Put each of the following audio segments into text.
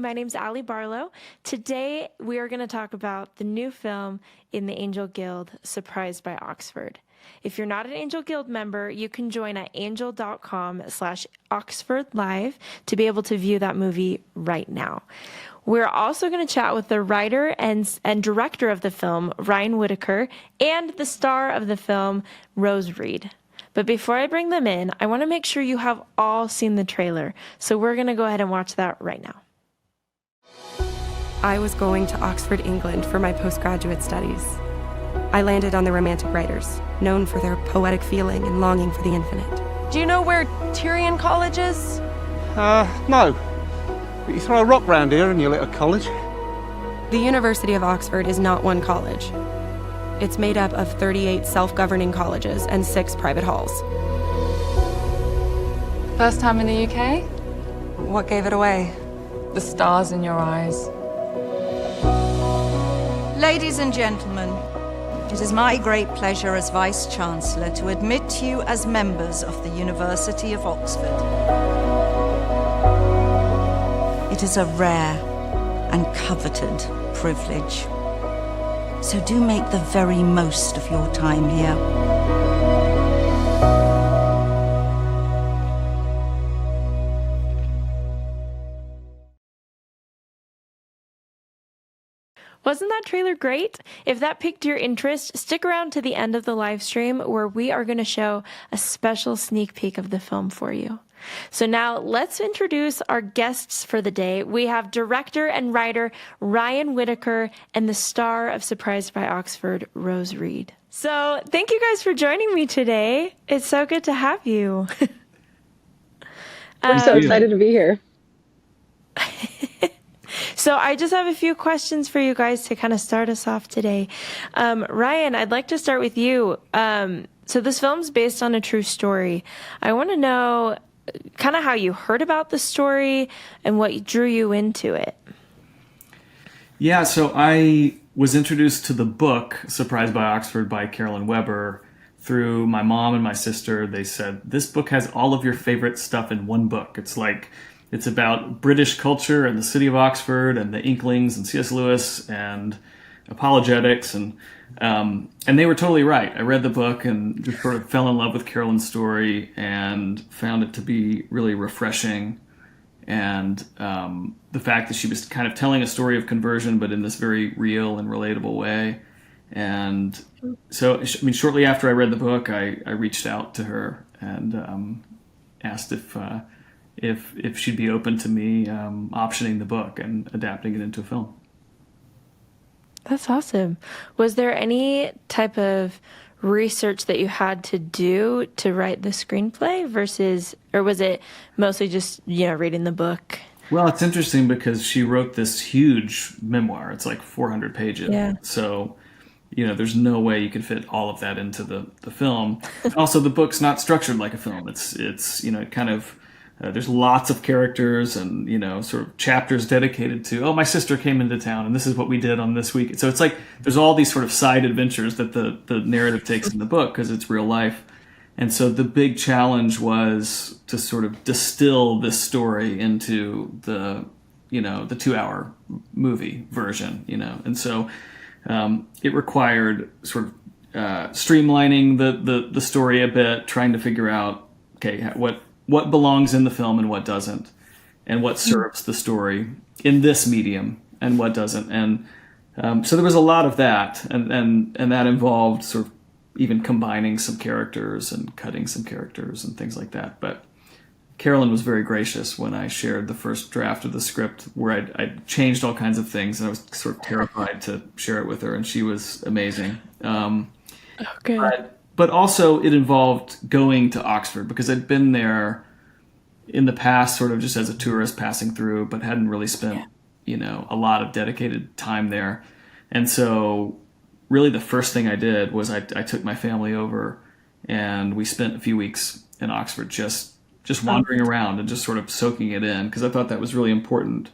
My name's Ali Barlow. Today, we are going to talk about the new film in the Angel Guild, Surprised by Oxford. If you're not an Angel Guild member, you can join at angel.com/Oxford Live to be able to view that movie right now. We're also going to chat with the writer and director of the film, Ryan Whitaker, and the star of the film, Rose Reed. But before I bring them in, I want to make sure you have all seen the trailer. So we're going to go ahead and watch that right now. I was going to Oxford, England for my postgraduate studies. I landed on the Romantic Writers, known for their poetic feeling and longing for the infinite. Do you know where Tyrion College is? No. But you throw a rock round here and you're at a college. The University of Oxford is not one college. It's made up of 38 self-governing colleges and 6 private halls. First time in the UK? What gave it away? The stars in your eyes. Ladies and gentlemen, it is my great pleasure as Vice-Chancellor to admit you as members of the University of Oxford. It is a rare and coveted privilege. So do make the very most of your time here. Wasn't that trailer great? If that piqued your interest, stick around to the end of the live stream where we are going to show a special sneak peek of the film for you. So now let's introduce our guests for the day. We have director and writer Ryan Whitaker and the star of Surprised by Oxford, Rose Reed. So thank you guys for joining me today. It's so good to have you. We're so excited to be here. So I just have a few questions for you guys to kind of start us off today. Ryan, I'd like to start with you. So this film's based on a true story. I want to know kind of how you heard about the story and what drew you into it. Yeah, so I was introduced to the book Surprised by Oxford by Carolyn Weber through my mom and my sister. They said, this book has all of your favorite stuff in one book. It's about British culture and the city of Oxford and the Inklings and C.S. Lewis and apologetics. And they were totally right. I read the book and just sort of fell in love with Carolyn's story and found it to be really refreshing. And the fact that she was kind of telling a story of conversion, but in this very real and relatable way. And so, shortly after I read the book, I reached out to her and asked if she'd be open to me optioning the book and adapting it into a film. That's awesome. Was there any type of research that you had to do to write the screenplay or was it mostly just, reading the book? Well, it's interesting because she wrote this huge memoir. It's like 400 pages. Yeah. So, there's no way you could fit all of that into the film. Also, the book's not structured like a film. It's it kind of... there's lots of characters and, sort of chapters dedicated to, my sister came into town and this is what we did on this week. So it's like there's all these sort of side adventures that the narrative takes in the book because it's real life. And so the big challenge was to sort of distill this story into the 2-hour movie version, And so it required sort of streamlining the story a bit, trying to figure out, okay, what belongs in the film and what doesn't, and what serves the story in this medium and what doesn't. And so there was a lot of that, and that involved sort of even combining some characters and cutting some characters and things like that. But Carolyn was very gracious when I shared the first draft of the script where I changed all kinds of things, and I was sort of terrified to share it with her, and she was amazing. Okay. But also it involved going to Oxford because I'd been there in the past sort of just as a tourist passing through, but hadn't really spent, a lot of dedicated time there. And so really the first thing I did was I took my family over and we spent a few weeks in Oxford just wandering around and just sort of soaking it in because I thought that was really important.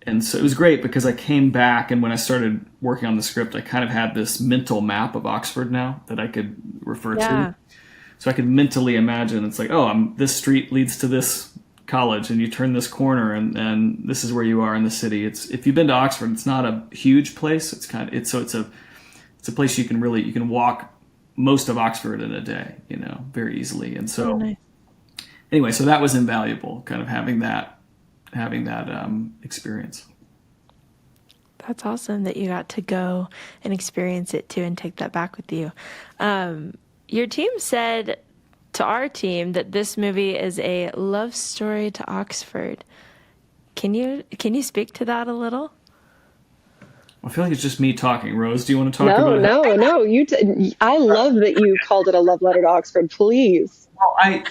And so it was great because I came back and when I started working on the script, I kind of had this mental map of Oxford now that I could refer to. So I could mentally imagine it's like, this street leads to this college and you turn this corner and this is where you are in the city. If you've been to Oxford, it's not a huge place. It's a place you can walk most of Oxford in a day, very easily. And so nice. Anyway, so that was invaluable, kind of having that experience. That's awesome that you got to go and experience it too and take that back with you. Your team said to our team that this movie is a love story to Oxford. Can you speak to that a little? I feel like it's just me talking. Rose, do you want to talk about it? No. I love that you called it a love letter to Oxford. Please. Well, I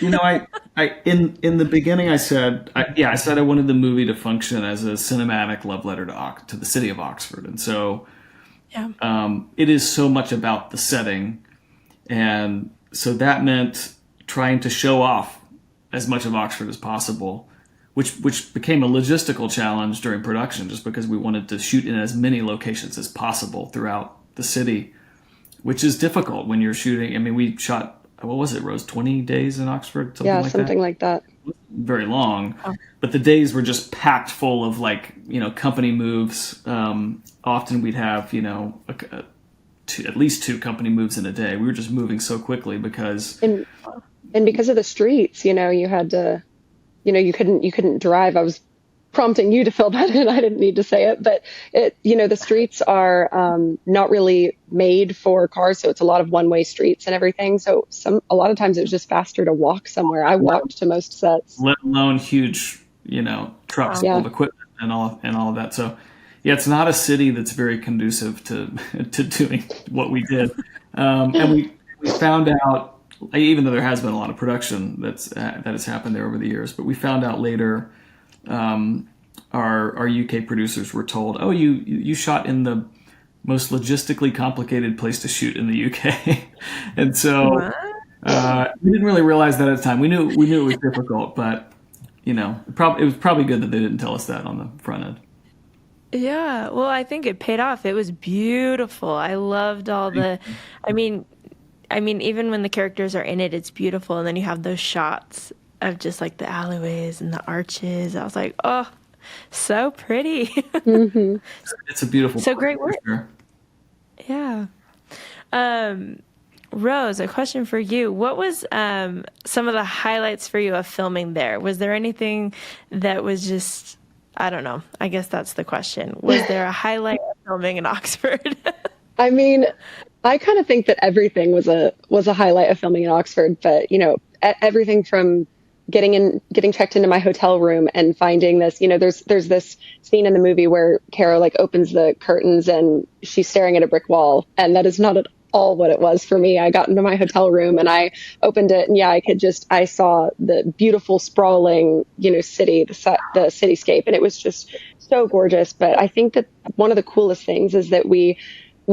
in the beginning I said I wanted the movie to function as a cinematic love letter to the city of Oxford, and so it is so much about the setting, and so that meant trying to show off as much of Oxford as possible, which became a logistical challenge during production, just because we wanted to shoot in as many locations as possible throughout the city, which is difficult when you're shooting. I mean, we shot, what was it, Rose, 20 days in Oxford? Something like that. Very long, but the days were just packed full of company moves. Often we'd have at least 2 company moves in a day. We were just moving so quickly because because of the streets, you had to, you couldn't drive. I was prompting you to fill that in. I didn't need to say it, but the streets are not really made for cars, so it's a lot of one-way streets and everything. So a lot of times it was just faster to walk somewhere. I walked to most sets, let alone huge, trucks full of equipment and all of that. So yeah, it's not a city that's very conducive to doing what we did, and we found out. Even though there has been a lot of production that has happened there over the years, but we found out later, our UK producers were told, "Oh, you shot in the most logistically complicated place to shoot in the UK," and so we didn't really realize that at the time. We knew it was difficult, but it was probably good that they didn't tell us that on the front end. Yeah, well, I think it paid off. It was beautiful. I loved all the. I mean, even when the characters are in it, it's beautiful. And then you have those shots of just like the alleyways and the arches. I was like, oh, so pretty. Mm-hmm. It's a beautiful. So great work. Sure. Yeah. Rose, a question for you. What was some of the highlights for you of filming there? Was there anything that was just, I don't know. I guess that's the question. Was there a highlight of filming in Oxford? I mean, I kind of think that everything was a highlight of filming in Oxford, but everything from getting checked into my hotel room and finding this, there's this scene in the movie where Kara opens the curtains and she's staring at a brick wall, and that is not at all what it was for me. I got into my hotel room and I opened it, and I saw the beautiful sprawling, city, the cityscape, and it was just so gorgeous. But I think that one of the coolest things is that we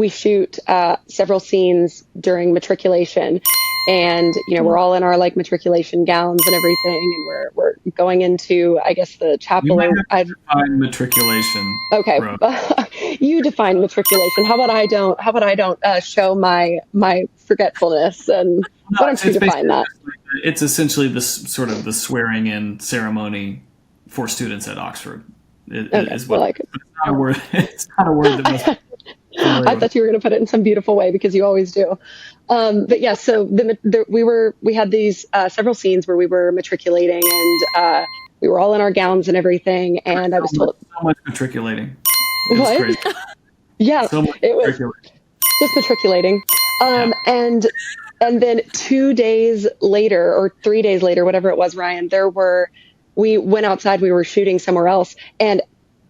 shoot several scenes during matriculation, and we're all in our matriculation gowns and everything, and we're going into, I guess, the chapel. You might have to define matriculation. Okay, you define matriculation. How about I don't show my forgetfulness, and why don't you define that? It's essentially the swearing in ceremony for students at Oxford. Is what, like it. It's not a word. It's not a word that most. I thought you were going to put it in some beautiful way, because you always do. But yeah, so we had these several scenes where we were matriculating, and we were all in our gowns and everything. And I was told so much matriculating. It was crazy. Yeah, so much it was just matriculating. And then 2 days later, or 3 days later, whatever it was, Ryan, we went outside. We were shooting somewhere else, and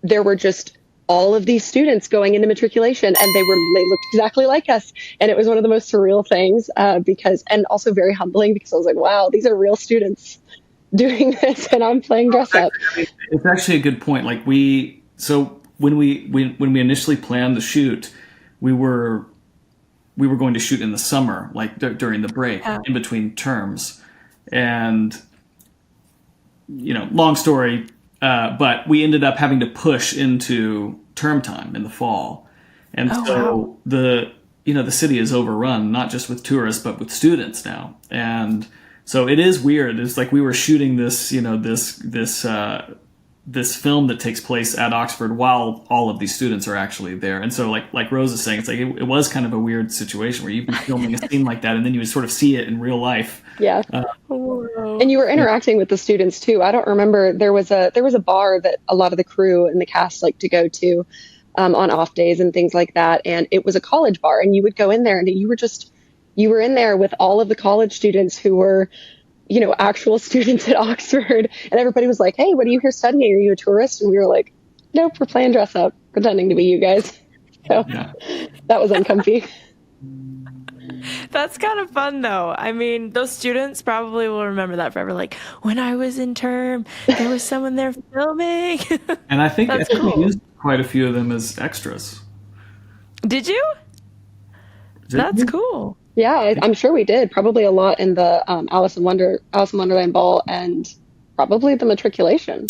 there were just all of these students going into matriculation, and they looked exactly like us. And it was one of the most surreal things, and also very humbling, because I was like, wow, these are real students doing this, and I'm playing dress up. It's actually a good point. When we initially planned the shoot, we were going to shoot in the summer, during the break, in between terms. And, long story, but we ended up having to push into term time in the fall. And the city is overrun, not just with tourists, but with students now. And So it is weird. It's like we were shooting this, this film that takes place at Oxford while all of these students are actually there. And so like Rose is saying, it's like it was kind of a weird situation where you'd be filming a scene like that and then you would sort of see it in real life. Yeah. And you were interacting with the students too. I don't remember, there was a bar that a lot of the crew and the cast like to go to on off days and things like that. And it was a college bar, and you would go in there and you were in there with all of the college students who were, actual students at Oxford. And everybody was like, hey, what are you here studying? Are you a tourist? And we were like, nope, we're playing dress up, pretending to be you guys. So that was uncomfy. That's kind of fun, though. I mean, those students probably will remember that forever. Like, when I was in term, there was someone there filming. And I think cool. we used quite a few of them as extras. Did you? That's cool. Yeah, I'm sure we did. Probably a lot in the Alice in Wonderland Ball, and probably the Matriculation.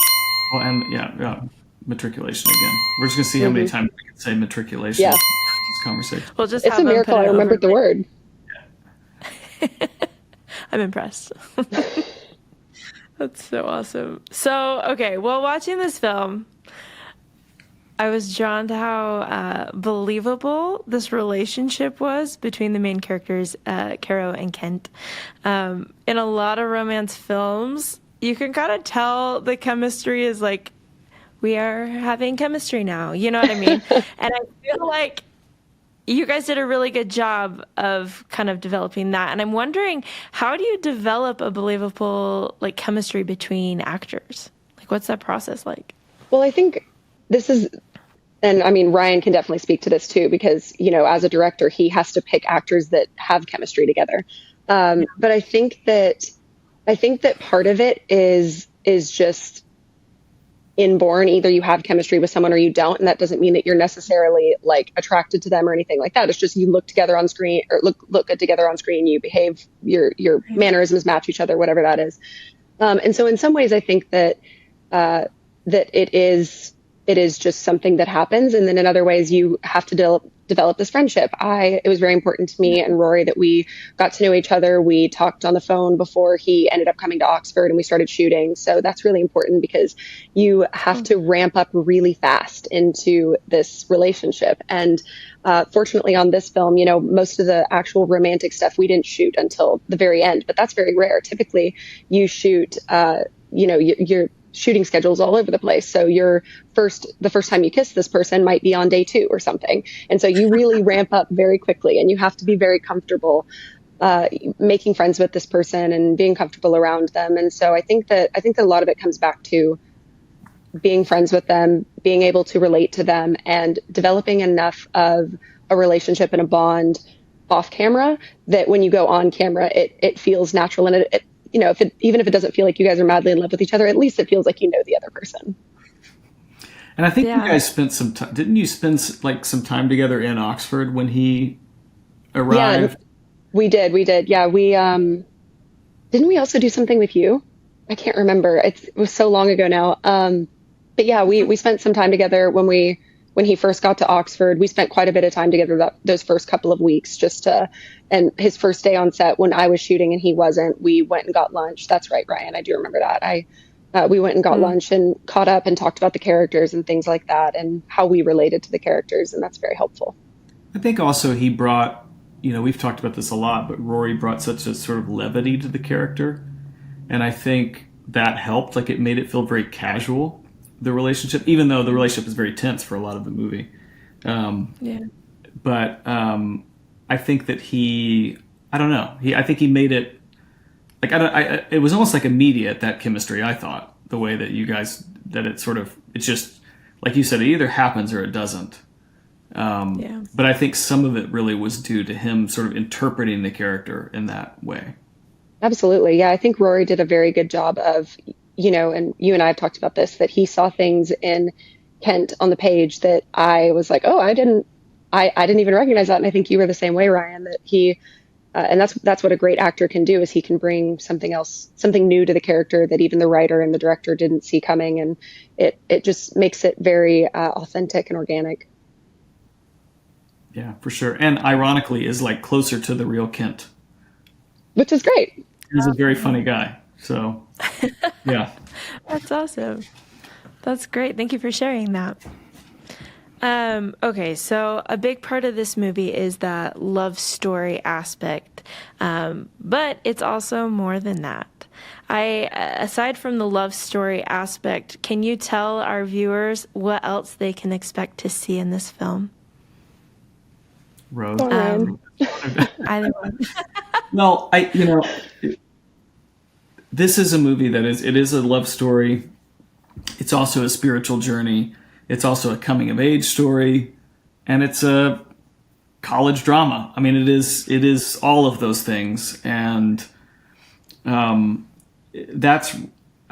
Oh, and yeah, Matriculation again. We're just gonna see how many times we can say Matriculation. Yeah. In this conversation. We'll just It's have a them miracle put I it remembered the over- word. I'm impressed. That's so awesome. So, okay, well, watching this film, I was drawn to how believable this relationship was between the main characters, Caro and Kent. In a lot of romance films, you can kind of tell the chemistry is like, we are having chemistry now. You know what I mean? And I feel like you guys did a really good job of kind of developing that. And I'm wondering, how do you develop a believable like chemistry between actors? Like, what's that process like? Well, I think this is, and I mean, Ryan can definitely speak to this too, because, as a director, he has to pick actors that have chemistry together. But I think that part of it is just inborn. Either you have chemistry with someone or you don't, and that doesn't mean that you're necessarily like attracted to them or anything like that. It's just you look together on screen, or look good together on screen. You behave, your mannerisms match each other, whatever that is. And so in some ways, I think that that it is just something that happens, and then in other ways, you have to develop this friendship. It was very important to me and Rory that we got to know each other. We talked on the phone before he ended up coming to Oxford, and we started shooting. So that's really important, because you have to ramp up really fast into this relationship. And fortunately on this film, most of the actual romantic stuff we didn't shoot until the very end, but that's very rare. Typically you shoot, your shooting schedules all over the place. So the first time you kiss this person might be on day 2 or something. And so you really ramp up very quickly, and you have to be very comfortable making friends with this person and being comfortable around them. And so I think that a lot of it comes back to being friends with them, being able to relate to them, and developing enough of a relationship and a bond off camera that when you go on camera, it feels natural. And it even if it doesn't feel like you guys are madly in love with each other, at least it feels like you know the other person. And I think you guys spent some time. Didn't you spend some time together in Oxford when he arrived? Yeah, we did. Yeah, we didn't we also do something with you? I can't remember. It was so long ago now. But yeah, we spent some time together when he first got to Oxford. We spent quite a bit of time together those first couple of weeks, and his first day on set when I was shooting and he wasn't, we went and got lunch. That's right, Ryan. I do remember that. We went and got lunch and caught up and talked about the characters and things like that and how we related to the characters. And that's very helpful. I think also he brought, we've talked about this a lot, but Rory brought such a sort of levity to the character. And I think that helped. Like, it made it feel very casual, the relationship, even though the relationship is very tense for a lot of the movie. But I think that I think he made it like, it was almost like immediate, that chemistry, I thought, the way that you guys, that it's just, like you said, it either happens or it doesn't. But I think some of it really was due to him sort of interpreting the character in that way. Absolutely. Yeah. I think Rory did a very good job of, and you and I have talked about this, that he saw things in Kent on the page that I was like, oh, I didn't even recognize that. And I think you were the same way, Ryan, that he, and that's what a great actor can do, is he can bring something else, something new to the character that even the writer and the director didn't see coming. And it just makes it very authentic and organic. Yeah, for sure. And ironically is like closer to the real Kent. Which is great. He's a very funny guy. So, yeah. That's awesome. That's great. Thank you for sharing that. Okay, so a big part of this movie is that love story aspect, but it's also more than that. Aside from the love story aspect, can you tell our viewers what else they can expect to see in this film? Rose. Either one. Well, this is a movie that is a love story. It's also a spiritual journey. It's also a coming of age story, and it's a college drama. I mean, it is all of those things, and I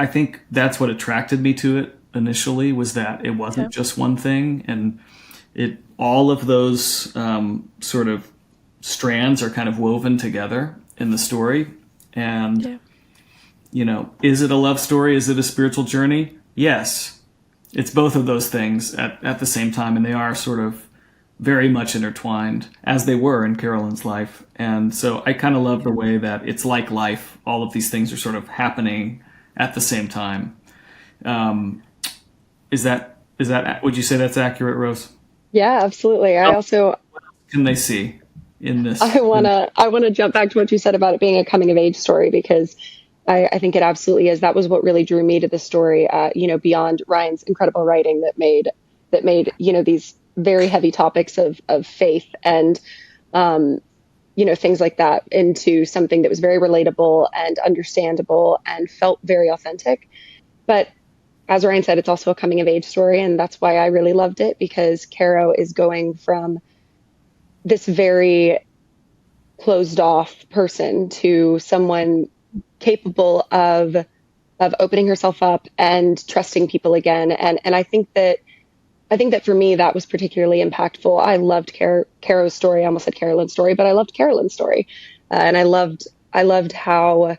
think that's what attracted me to it initially, was that it wasn't just one thing, and all of those sort of strands are kind of woven together in the story. And is it a love story? Is it a spiritual journey? Yes. It's both of those things at the same time, and they are sort of very much intertwined, as they were in Carolyn's life. And so I kind of love the way that it's like life. All of these things are sort of happening at the same time. Is that would you say that's accurate, Rose? Yeah, absolutely. I also can they see in this? I wanna jump back to what you said about it being a coming of age story, because I think it absolutely is. That was what really drew me to the story. Beyond Ryan's incredible writing that made these very heavy topics of faith and things like that into something that was very relatable and understandable and felt very authentic. But as Ryan said, it's also a coming of age story, and that's why I really loved it, because Caro is going from this very closed off person to someone capable of opening herself up and trusting people again. And I think that for me, that was particularly impactful. I loved Caro's story. I almost said Carolyn's story, but I loved Carolyn's story. And I loved how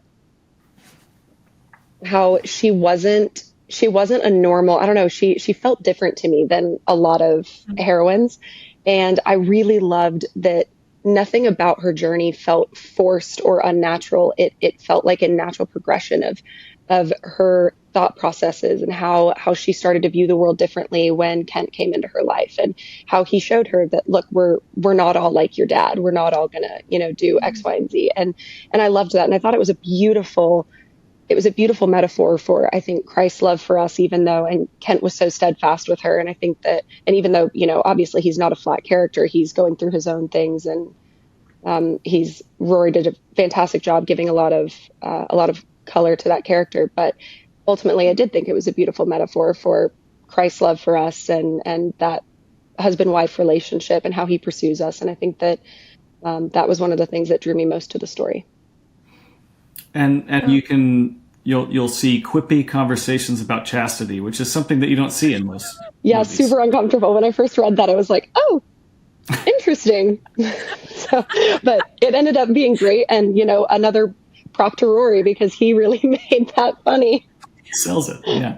she wasn't a normal, I don't know, she felt different to me than a lot of heroines. And I really loved that nothing about her journey felt forced or unnatural. It felt like a natural progression of her thought processes, and how she started to view the world differently when Kent came into her life, and how he showed her that, look, we're not all like your dad. We're not all gonna, do X, Y, and Z. And I loved that. And I thought it was a beautiful metaphor for, I think, Christ's love for us, even though, and Kent was so steadfast with her. And I think that, and even though, obviously he's not a flat character, he's going through his own things, and Rory did a fantastic job giving a lot of color to that character. But ultimately, I did think it was a beautiful metaphor for Christ's love for us, and that husband-wife relationship and how he pursues us. And I think that that was one of the things that drew me most to the story. And you'll see quippy conversations about chastity, which is something that you don't see in most movies. Super uncomfortable. When I first read that, I was like, oh, interesting. But it ended up being great, and another prop to Rory, because he really made that funny. He sells it. Yeah.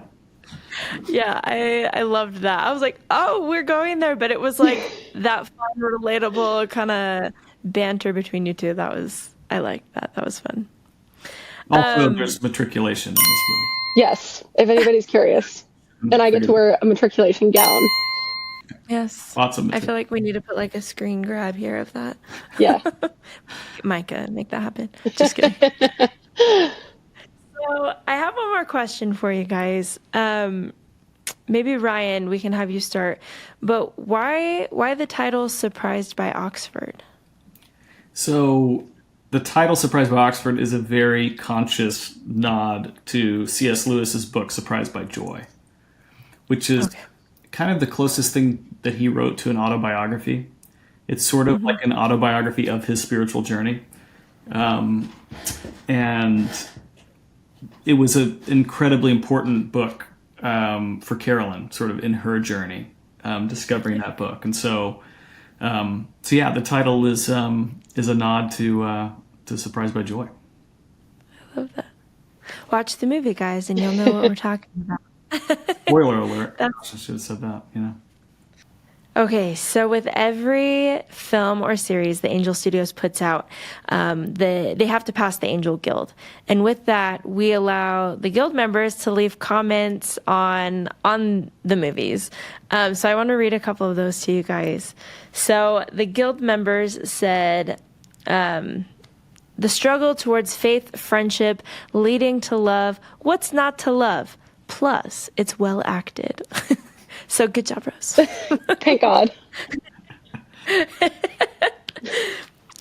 Yeah, I loved that. I was like, oh, we're going there, but it was like that fun, relatable kind of banter between you two. I liked that. That was fun. Also, there's matriculation in this movie. Yes, if anybody's curious. And I get to wear a matriculation gown. Yes. Lots of I feel like we need to put like a screen grab here of that. Yeah. Micah, make that happen. Just kidding. So I have one more question for you guys. Maybe Ryan, we can have you start. But why the title Surprised by Oxford? So the title Surprised by Oxford is a very conscious nod to C.S. Lewis's book Surprised by Joy, which is kind of the closest thing that he wrote to an autobiography. It's sort of like an autobiography of his spiritual journey. And it was an incredibly important book for Carolyn, sort of in her journey, discovering that book. And so the title is a nod to Surprised by Joy. I love that. Watch the movie, guys, and you'll know what we're talking about. Spoiler alert. I should have said that, Okay, so with every film or series the Angel Studios puts out, they have to pass the Angel Guild, and with that, we allow the guild members to leave comments on the movies. So I want to read a couple of those to you guys. So the guild members said, the struggle towards faith, friendship, leading to love. What's not to love? Plus, it's well acted. So good job, Rose. Thank God.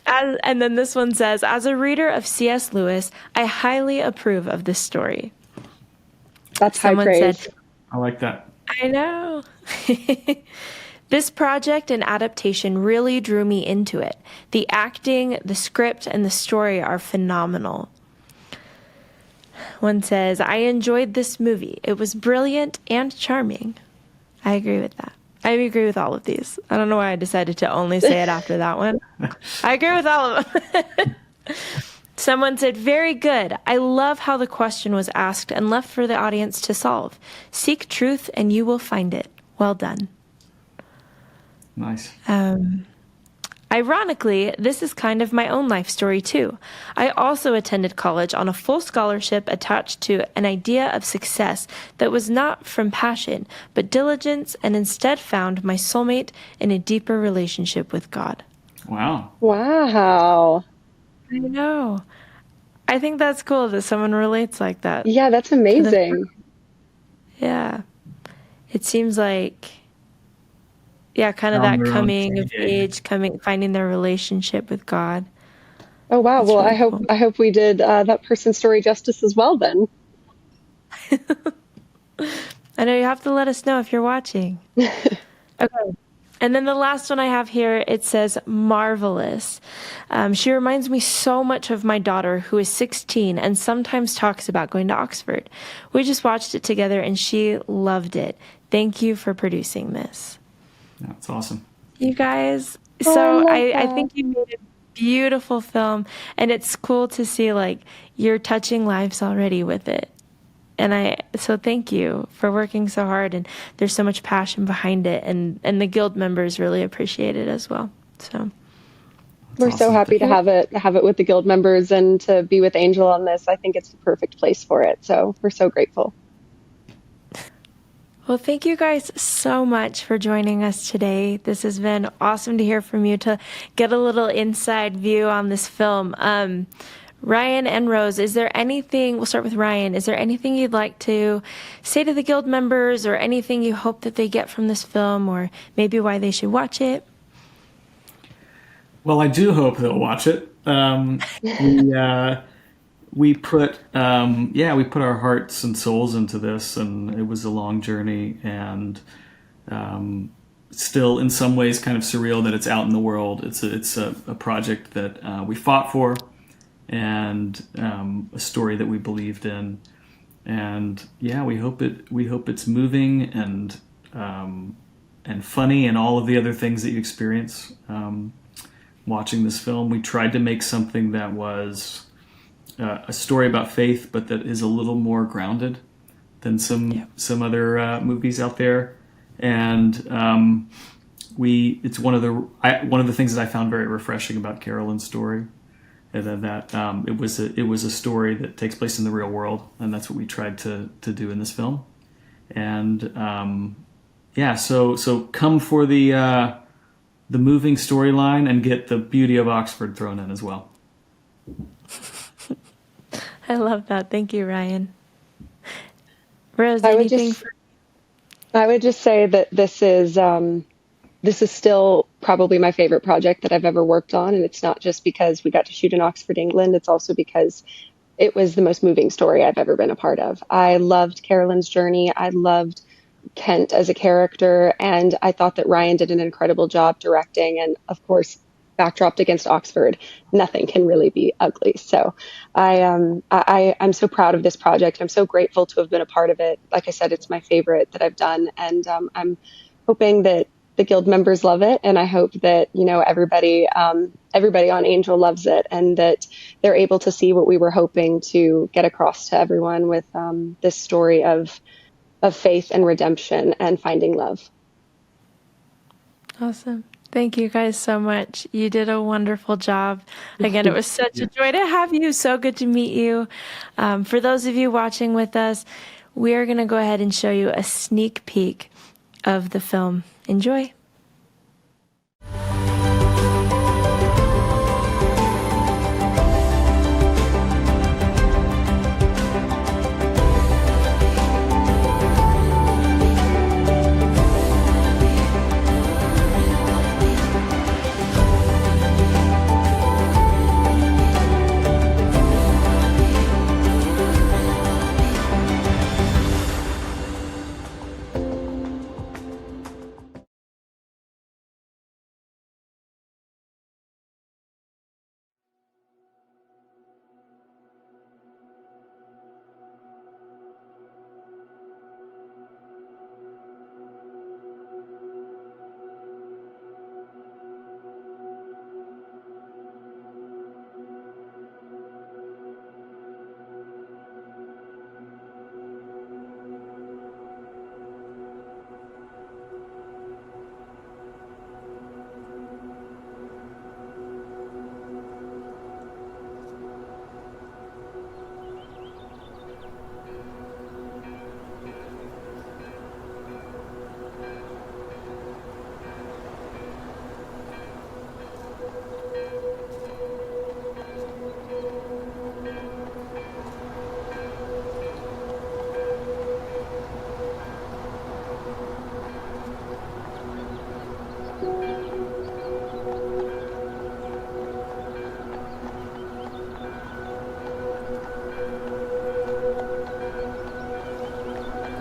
And then this one says, as a reader of C.S. Lewis, I highly approve of this story. That's high praise. Said, I like that. I know. This project and adaptation really drew me into it. The acting, the script, and the story are phenomenal. One says, I enjoyed this movie. It was brilliant and charming. I agree with that. I agree with all of these. I don't know why I decided to only say it after that one. I agree with all of them. Someone said, very good. I love how the question was asked and left for the audience to solve. Seek truth and you will find it. Well done. Nice. Ironically, this is kind of my own life story too. I also attended college on a full scholarship attached to an idea of success that was not from passion, but diligence, and instead found my soulmate in a deeper relationship with God. Wow. Wow. I know. I think that's cool that someone relates like that. Yeah, that's amazing. Yeah. It seems like, yeah, kind of that coming of age, finding their relationship with God. Oh wow. That's well, really I cool. hope we did that person's story justice as well then. I know you have to let us know if you're watching. Okay. And then the last one I have here, it says marvelous. She reminds me so much of my daughter, who is 16 and sometimes talks about going to Oxford. We just watched it together and she loved it. Thank you for producing this. That's awesome. You guys, Oh, so I love I that. think you made a beautiful film, and it's cool to see like you're touching lives already with it. And so thank you for working so hard, and there's so much passion behind it, and the guild members really appreciate it as well. So We're so awesome. happy to have it with the guild members and to be with Angel on this. I think it's the perfect place for it. So we're so grateful. well, thank you guys so much for joining us today. This has been awesome to hear from you, to get a little inside view on this film. Ryan and Rose, is there anything, we'll start with Ryan, is there anything you'd like to say to the guild members, or anything you hope that they get from this film, or maybe why they should watch it? Well, I do hope they'll watch it. We put our hearts and souls into this, and it was a long journey, and still in some ways kind of surreal that it's out in the world. It's a project that we fought for, and a story that we believed in, and yeah, we hope it's moving and funny and all of the other things that you experience watching this film. We tried to make something that was a story about faith, but that is a little more grounded than some other movies out there, and it's one of the things that I found very refreshing about Carolyn's story. And then that it was a story that takes place in the real world, and that's what we tried to do in this film. And so come for the moving storyline and get the beauty of Oxford thrown in as well. I love that. Thank you, Ryan. Rose, I would anything? just say that this is still probably my favorite project that I've ever worked on. And it's not just because we got to shoot in Oxford, England. It's also because it was the most moving story I've ever been a part of. I loved Carolyn's journey. I loved Kent as a character. And I thought that Ryan did an incredible job directing. And of course, backdropped against Oxford, nothing can really be ugly. So I'm so proud of this project. I'm so grateful to have been a part of it. Like I said, it's my favorite that I've done. And I'm hoping that the guild members love it, and I hope that everybody on Angel loves it, and that they're able to see what we were hoping to get across to everyone with this story of faith and redemption and finding love. Awesome. Thank you guys so much. You did a wonderful job. Again, it was such a joy to have you. So good to meet you. For those of you watching with us, we are going to go ahead and show you a sneak peek of the film. Enjoy.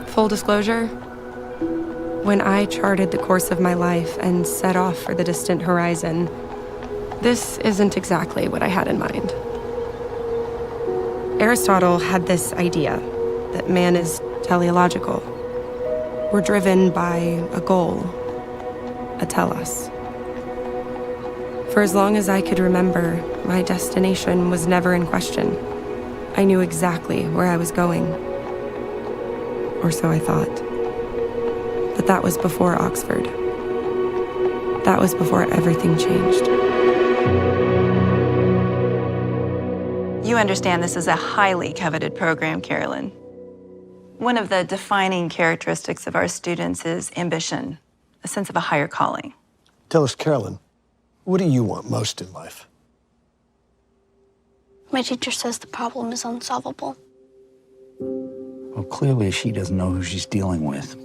Full disclosure, when I charted the course of my life and set off for the distant horizon, this isn't exactly what I had in mind. Aristotle had this idea that man is teleological. We're driven by a goal, a telos. For as long as I could remember, my destination was never in question. I knew exactly where I was going. Or so I thought. But that was before Oxford. That was before everything changed. You understand this is a highly coveted program, Carolyn. One of the defining characteristics of our students is ambition, a sense of a higher calling. Tell us, Carolyn, what do you want most in life? My teacher says the problem is unsolvable. Well, clearly she doesn't know who she's dealing with.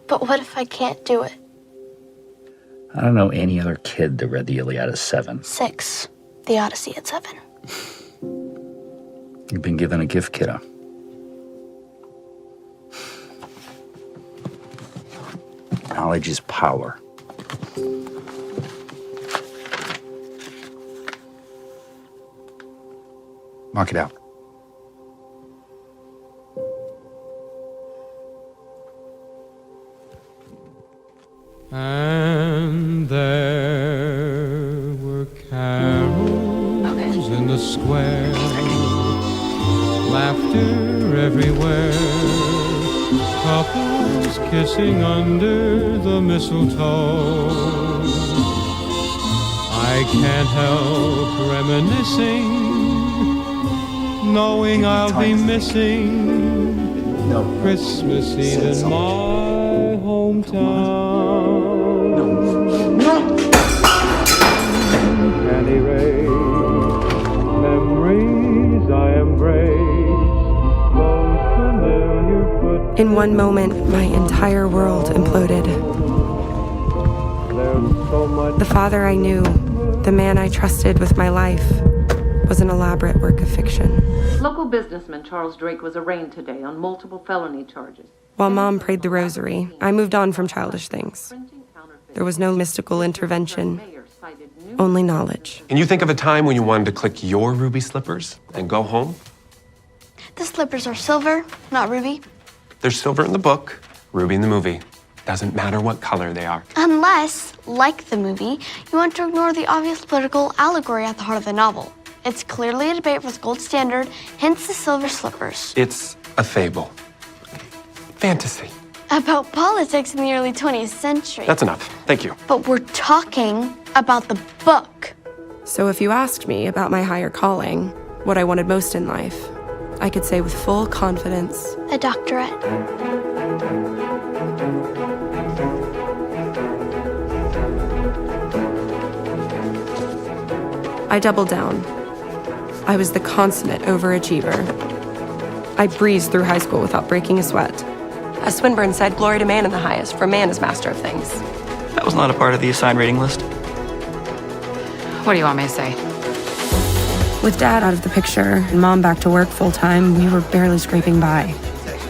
But what if I can't do it? I don't know any other kid that read the Iliad at 7. 6. The Odyssey at 7. You've been given a gift, kiddo. Knowledge is power. Mark it out. And there were carols in the square, laughter everywhere, couples kissing under the mistletoe. I can't help reminiscing, knowing I'll be missing Christmas Eve in my hometown. Can't erase memories I embrace, those familiar footprints. In one moment, my entire world imploded. There's so much. The father I knew, the man I trusted with my life, was an elaborate work of fiction. Local businessman Charles Drake was arraigned today on multiple felony charges. While Mom prayed the rosary, I moved on from childish things. There was no mystical intervention, only knowledge. Can you think of a time when you wanted to click your ruby slippers and go home? The slippers are silver, not ruby. There's silver in the book, ruby in the movie. Doesn't matter what color they are. Unless, like the movie, you want to ignore the obvious political allegory at the heart of the novel. It's clearly a debate for the gold standard, hence the silver slippers. It's a fable. Fantasy. about politics in the early 20th century. That's enough. Thank you. But we're talking about the book. So if you asked me about my higher calling, what I wanted most in life, I could say with full confidence, A doctorate. I doubled down. I was the consummate overachiever. I breezed through high school without breaking a sweat. As Swinburne said, glory to man in the highest, for man is master of things. That was not a part of the assigned rating list. What do you want me to say? With Dad out of the picture and Mom back to work full-time, we were barely scraping by.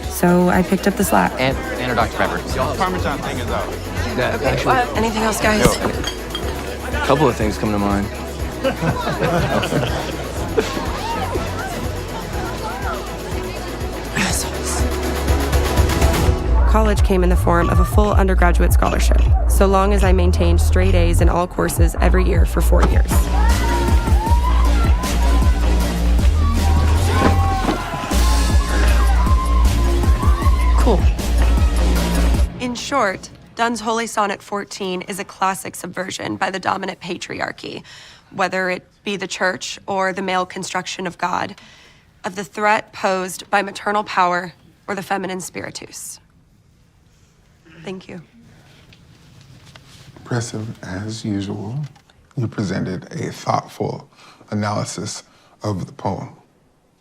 So I picked up the slack. And a Dr. Pepper. Parmesan thing is out. Anything else, guys? A couple of things come to mind. College came in the form of a full undergraduate scholarship, so long as I maintained straight A's in all courses every year for 4 years. Cool. In short, Donne's Holy Sonnet 14 is a classic subversion by the dominant patriarchy, whether it be the church or the male construction of God, of the threat posed by maternal power or the feminine spiritus. Thank you. Impressive as usual. You presented a thoughtful analysis of the poem.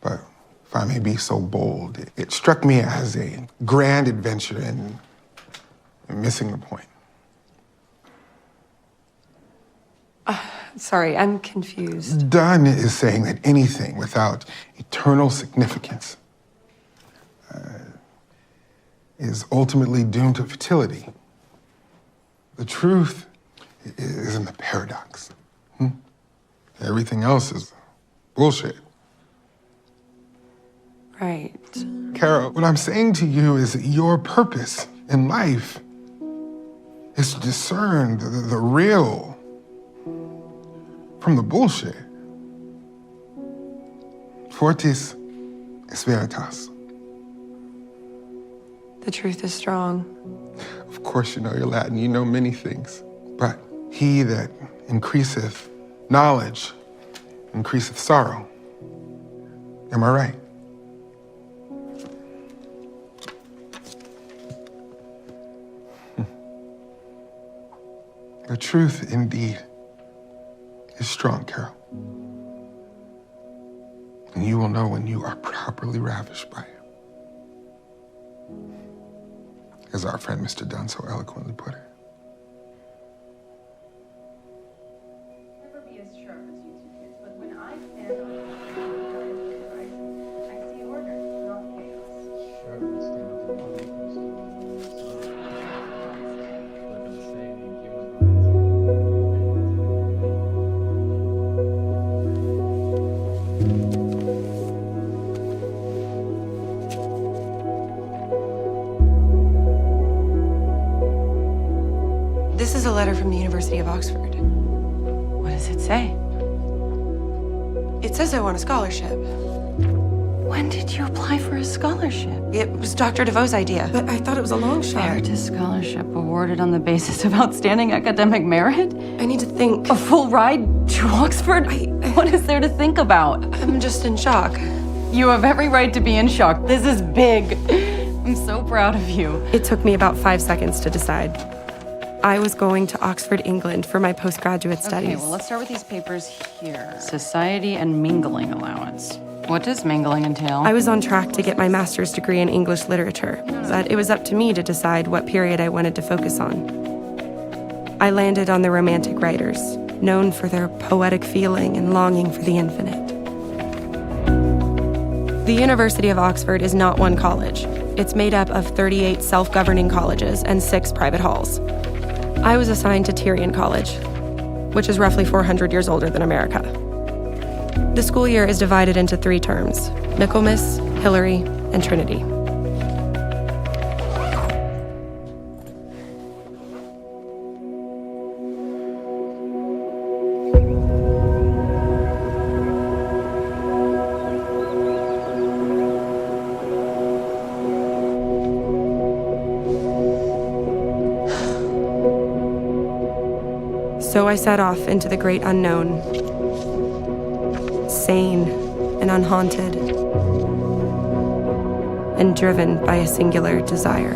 But if I may be so bold, it struck me as a grand adventure in missing the point. Sorry, I'm confused. Donne is saying that anything without eternal significance is ultimately doomed to futility. The truth is in the paradox. Everything else is bullshit. Right. Kara, what I'm saying to you is that your purpose in life is to discern the real from the bullshit. Fortis est veritas. The truth is strong. Of course you know your Latin, you know many things. But he that increaseth knowledge increaseth sorrow. Am I right? The truth indeed is strong, Carol. And you will know when you are properly ravished by it. As our friend Mr. Donne so eloquently put it. Never be as sharp as you two kids, but when I stand on I see order, not chaos. This is a letter from the University of Oxford. What does it say? It says I want a scholarship. When did you apply for a scholarship? It was Dr. DeVoe's idea, but I thought it was a long shot. Emeritus scholarship awarded on the basis of outstanding academic merit? I need to think. A full ride to Oxford? What is there to think about? I'm just in shock. You have every right to be in shock. This is big. I'm so proud of you. It took me about 5 seconds to decide. I was going to Oxford, England for my postgraduate studies. Okay, well, let's start with these papers here. Society and mingling allowance. What does mingling entail? I was on track to get my master's degree in English literature, but it was up to me to decide what period I wanted to focus on. I landed on the Romantic writers, known for their poetic feeling and longing for the infinite. The University of Oxford is not one college. It's made up of 38 self-governing colleges and 6 private halls. I was assigned to Tyrian College, which is roughly 400 years older than America. The school year is divided into 3 terms: Michaelmas, Hilary, and Trinity. So I set off into the great unknown, sane and unhaunted, and driven by a singular desire.